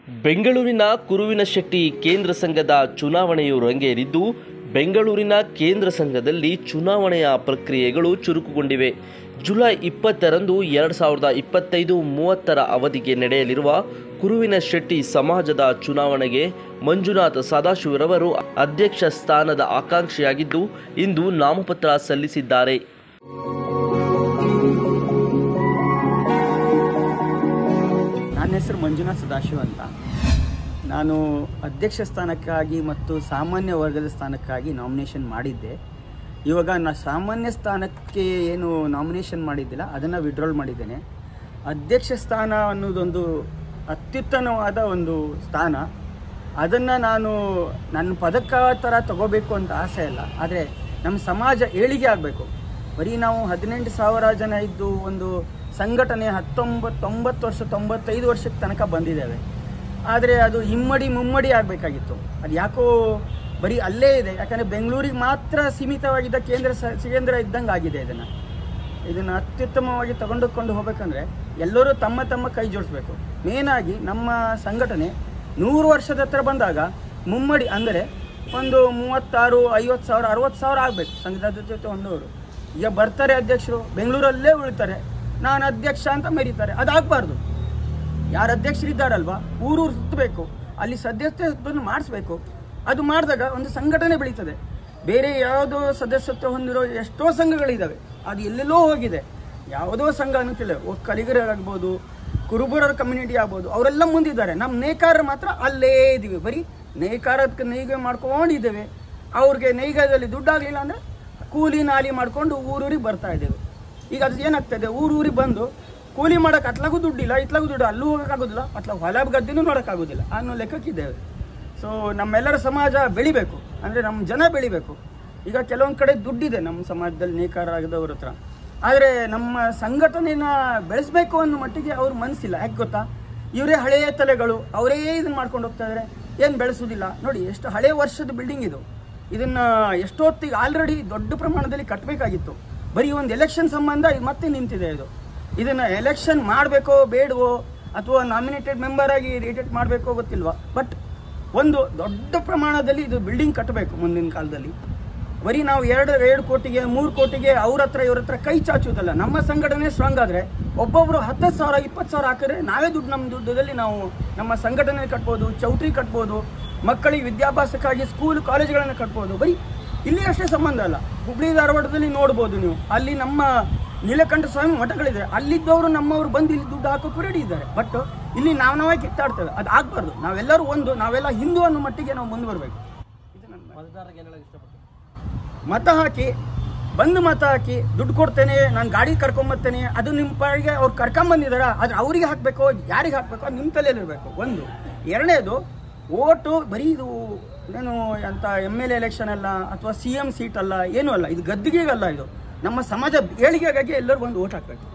ಬೆಂಗಳೂರಿನ ಕುರುವಿನಶೆಟ್ಟಿ ಕೇಂದ್ರ ಸಂಘದ ಚುನಾವಣೆಯು ರಂಗೇರಿದ್ದು, ಬೆಂಗಳೂರಿನ ಕೇಂದ್ರ ಸಂಘದಲ್ಲಿ ಚುನಾವಣೆಯ ಪ್ರಕ್ರಿಯೆಗಳು ಚುರುಕುಗೊಂಡಿವೆ. ಜುಲೈ 20ರಂದು 2025-30 ಅವಧಿಗೆ ನಡೆಯಲಿರುವ ಕುರುವಿನಶೆಟ್ಟಿ ಸಮಾಜದ ಚುನಾವಣೆಗೆ ಮಂಜುನಾಥ್ ಸದಾಶಿವರವರು ಅಧ್ಯಕ್ಷ ಸ್ಥಾನದ ಆಕಾಂಕ್ಷಿಯಾಗಿದ್ದು, ಇಂದು ನಾಮಪತ್ರ ಸಲ್ಲಿಸಿದ್ದಾರೆ. ನನ್ನ ಹೆಸರು ಮಂಜುನಾಥ್ ಸದಾಶಿವ ಅಂತ. ನಾನು ಅಧ್ಯಕ್ಷ ಸ್ಥಾನಕ್ಕಾಗಿ ಮತ್ತು ಸಾಮಾನ್ಯ ವರ್ಗದ ಸ್ಥಾನಕ್ಕಾಗಿ ನಾಮಿನೇಷನ್ ಮಾಡಿದ್ದೆ. ಇವಾಗ ನಾನು ಸಾಮಾನ್ಯ ಸ್ಥಾನಕ್ಕೆ ಏನು ನಾಮಿನೇಷನ್ ಮಾಡಿದ್ದಿಲ್ಲ, ಅದನ್ನು ವಿಡ್ರಾಲ್ ಮಾಡಿದ್ದೇನೆ. ಅಧ್ಯಕ್ಷ ಸ್ಥಾನ ಅನ್ನೋದೊಂದು ಅತ್ಯುತ್ತಮವಾದ ಒಂದು ಸ್ಥಾನ. ಅದನ್ನು ನಾನು ನನ್ನ ಪದಕ ಥರ ತಗೋಬೇಕು ಅಂತ ಆಸೆ ಇಲ್ಲ, ಆದರೆ ನಮ್ಮ ಸಮಾಜ ಏಳಿಗೆ ಆಗಬೇಕು. ಬರೀ ನಾವು 18,000 ಜನ ಇದ್ದು ಒಂದು ಸಂಘಟನೆ 90 ವರ್ಷ 95 ವರ್ಷಕ್ಕೆ ತನಕ ಬಂದಿದ್ದೇವೆ. ಆದರೆ ಅದು ಮುಮ್ಮಡಿ ಆಗಬೇಕಾಗಿತ್ತು. ಅದು ಯಾಕೋ ಬರೀ ಅಲ್ಲೇ ಇದೆ. ಯಾಕಂದರೆ ಬೆಂಗಳೂರಿಗೆ ಮಾತ್ರ ಸೀಮಿತವಾಗಿದ್ದ ಕೇಂದ್ರ ಇದ್ದಂಗೆ ಆಗಿದೆ. ಇದನ್ನು ಅತ್ಯುತ್ತಮವಾಗಿ ತಗೊಂಡುಕೊಂಡು ಹೋಗ್ಬೇಕಂದ್ರೆ ಎಲ್ಲರೂ ತಮ್ಮ ಕೈ ಜೋಡಿಸ್ಬೇಕು. ಮೇನಾಗಿ ನಮ್ಮ ಸಂಘಟನೆ 100 ವರ್ಷದ ಹತ್ರ ಬಂದಾಗ ಮುಮ್ಮಡಿ ಅಂದರೆ ಒಂದು 36, 50,000, 60,000 ಆಗಬೇಕು ಸಂಘದ ಜೊತೆ ಹೊಂದೋರು. ಈಗ ಬರ್ತಾರೆ ಅಧ್ಯಕ್ಷರು, ಬೆಂಗಳೂರಲ್ಲೇ ಉಳಿತಾರೆ, ನಾನು ಅಧ್ಯಕ್ಷ ಅಂತ ಮೆರೀತಾರೆ. ಅದಾಗಬಾರ್ದು. ಯಾರು ಅಧ್ಯಕ್ಷರಿದ್ದಾರಲ್ವ, ಊರು ಸುತ್ತಬೇಕು, ಅಲ್ಲಿ ಸದಸ್ಯತ್ವವನ್ನು ಮಾಡಿಸ್ಬೇಕು. ಅದು ಮಾಡಿದಾಗ ಒಂದು ಸಂಘಟನೆ ಬೆಳೀತದೆ. ಬೇರೆ ಯಾವುದೋ ಸದಸ್ಯತ್ವ ಹೊಂದಿರೋ ಎಷ್ಟೋ ಸಂಘಗಳಿದ್ದಾವೆ, ಅದು ಎಲ್ಲೆಲ್ಲೋ ಹೋಗಿದೆ. ಯಾವುದೋ ಸಂಘ ಅನ್ನೋಕ್ಕಿಲ್ಲ. ಒಕ್ಕಲಿಗರಾಗ್ಬೋದು, ಕುರುಬರ ಕಮ್ಯುನಿಟಿ ಆಗ್ಬೋದು, ಅವರೆಲ್ಲ ಮುಂದಿದ್ದಾರೆ. ನಮ್ಮ ನೇಕಾರರು ಮಾತ್ರ ಅಲ್ಲೇ ಇದ್ದೀವಿ. ಬರೀ ನೇಕಾರಕ್ಕೆ ನೇಯ್ಗೆ ಮಾಡ್ಕೊಂಡಿದ್ದೇವೆ. ಅವ್ರಿಗೆ ನೇಯ್ಗದಲ್ಲಿ ದುಡ್ಡಾಗಲಿಲ್ಲ ಅಂದರೆ ಕೂಲಿ ನಾಲಿ ಮಾಡ್ಕೊಂಡು ಊರೂರಿಗೆ ಬರ್ತಾ ಇದ್ದೇವೆ. ಈಗ ಅದು ಏನಾಗ್ತದೆ, ಊರಿಗೆ ಬಂದು ಕೂಲಿ ಮಾಡೋಕೆ ಅಟ್ಲಾಗೂ ದುಡ್ಡಿಲ್ಲ, ಇತ್ಲಾಗೂ ದುಡ್ಡು, ಅಲ್ಲೂ ಹೋಗೋಕ್ಕಾಗೋದಿಲ್ಲ, ಅಟ್ಲಾಗ ಹೊಲ ಗದ್ದೆನೂ ನೋಡೋಕ್ಕಾಗೋದಿಲ್ಲ ಅನ್ನೋ ಲೆಕ್ಕಕ್ಕಿದ್ದೇವೆ. ಸೊ ನಮ್ಮೆಲ್ಲರ ಸಮಾಜ ಬೆಳಿಬೇಕು ಅಂದರೆ ನಮ್ಮ ಜನ ಬೆಳಿಬೇಕು. ಈಗ ಕೆಲವೊಂದು ಕಡೆ ದುಡ್ಡಿದೆ ನಮ್ಮ ಸಮಾಜದಲ್ಲಿ ನೇಕಾರರಾಗದವ್ರ ಹತ್ರ, ಆದರೆ ನಮ್ಮ ಸಂಘಟನೆನ ಬೆಳೆಸಬೇಕು ಅನ್ನೋ ಮಟ್ಟಿಗೆ ಅವ್ರ ಮನಸ್ಸಿಲ್ಲ. ಯಾಕೆ ಗೊತ್ತಾ, ಇವರೇ ಹಳೆಯ ತಲೆಗಳು, ಅವರೇ ಇದನ್ನು ಮಾಡ್ಕೊಂಡು ಹೋಗ್ತಾ ಇದ್ದಾರೆ, ಏನು ಬೆಳೆಸೋದಿಲ್ಲ. ನೋಡಿ ಎಷ್ಟು ಹಳೆಯ ವರ್ಷದ ಬಿಲ್ಡಿಂಗ್ ಇದು. ಇದನ್ನು ಎಷ್ಟೊತ್ತಿಗೆ ಆಲ್ರೆಡಿ ದೊಡ್ಡ ಪ್ರಮಾಣದಲ್ಲಿ ಕಟ್ಟಬೇಕಾಗಿತ್ತು. ಬರೀ ಒಂದು ಎಲೆಕ್ಷನ್ ಸಂಬಂಧ ಇದು ಮತ್ತೆ ನಿಂತಿದೆ. ಇದನ್ನು ಎಲೆಕ್ಷನ್ ಮಾಡಬೇಕೋ ಬೇಡವೋ, ಅಥವಾ ನಾಮಿನೇಟೆಡ್ ಮೆಂಬರ್ ಆಗಿ ರೇಟೆಡ್ ಮಾಡಬೇಕೋ ಗೊತ್ತಿಲ್ವಾ, ಬಟ್ ಒಂದು ದೊಡ್ಡ ಪ್ರಮಾಣದಲ್ಲಿ ಇದು ಬಿಲ್ಡಿಂಗ್ ಕಟ್ಟಬೇಕು ಮುಂದಿನ ಕಾಲದಲ್ಲಿ. ಬರೀ ನಾವು 2 ಕೋಟಿಗೆ 3 ಕೋಟಿಗೆ ಅವ್ರ ಹತ್ರ ಇವ್ರ ಹತ್ರ ಕೈ ಚಾಚುವುದಲ್ಲ. ನಮ್ಮ ಸಂಘಟನೆ ಸ್ಟ್ರಾಂಗ್ ಆದರೆ ಒಬ್ಬೊಬ್ಬರು 10,000 20,000 ಹಾಕಿದ್ರೆ ನಾವೇ ನಮ್ಮ ದುಡ್ಡದಲ್ಲಿ ನಾವು ನಮ್ಮ ಸಂಘಟನೆ ಕಟ್ಬೋದು, ಚೌಟ್ರಿ ಕಟ್ಬೋದು, ಮಕ್ಕಳಿಗೆ ವಿದ್ಯಾಭ್ಯಾಸಕ್ಕಾಗಿ ಸ್ಕೂಲ್ ಕಾಲೇಜುಗಳನ್ನು ಕಟ್ಬೋದು. ಬರೀ ಇಲ್ಲಿ ಅಷ್ಟೇ ಸಂಬಂಧ ಅಲ್ಲ, ಹುಬ್ಳಿ ಧಾರವಾಡದಲ್ಲಿ ನೋಡ್ಬೋದು ನೀವು, ಅಲ್ಲಿ ನಮ್ಮ ನೀಲಕಂಠ ಸ್ವಾಮಿ ಮಠಗಳಿದೆ, ಅಲ್ಲಿದ್ದವರು ನಮ್ಮವರು ಬಂದು ಇಲ್ಲಿ ದುಡ್ಡು ಹಾಕೋಕ್ಕೂ ರೆಡಿ ಇದ್ದಾರೆ. ಬಟ್ ಇಲ್ಲಿ ನಾವೇ ಕಿತ್ತಾಡ್ತೇವೆ. ಅದು ಆಗಬಾರ್ದು. ನಾವೆಲ್ಲರೂ ನಾವೆಲ್ಲ ಹಿಂದೂ ಅನ್ನೋ ಮಟ್ಟಿಗೆ ನಾವು ಮುಂದೆ ಬರಬೇಕು. ಮತ ಹಾಕಿ ದುಡ್ಡು ಕೊಡ್ತೇನೆ, ನಾನು ಗಾಡಿ ಕರ್ಕೊಂಬರ್ತೇನೆ, ಅದು ನಿಮ್ಮ ಪಾಡಿಗೆ ಅವ್ರು ಕರ್ಕೊಂಬಂದಿದಾರ, ಆದರೆ ಅವರಿಗೆ ಹಾಕಬೇಕು, ಯಾರಿಗೆ ಹಾಕಬೇಕು ಅದು ನಿಮ್ಮ ತಲೆಯಲ್ಲಿರಬೇಕು. ಒಂದು. ಎರಡನೇದು, ಓಟು ಬರೀ ಇದು ಏನು ಅಂತ MLA ಎಲೆಕ್ಷನ್ ಅಲ್ಲ, ಅಥವಾ CM ಸೀಟ್ ಅಲ್ಲ, ಏನೂ ಅಲ್ಲ. ಇದು ಗದ್ದಿಗೆಗಲ್ಲ, ಇದು ನಮ್ಮ ಸಮಾಜ ಏಳಿಗೆಗಾಗಿ ಎಲ್ಲರೂ ಬಂದು ಓಟ್ ಹಾಕಬೇಕು.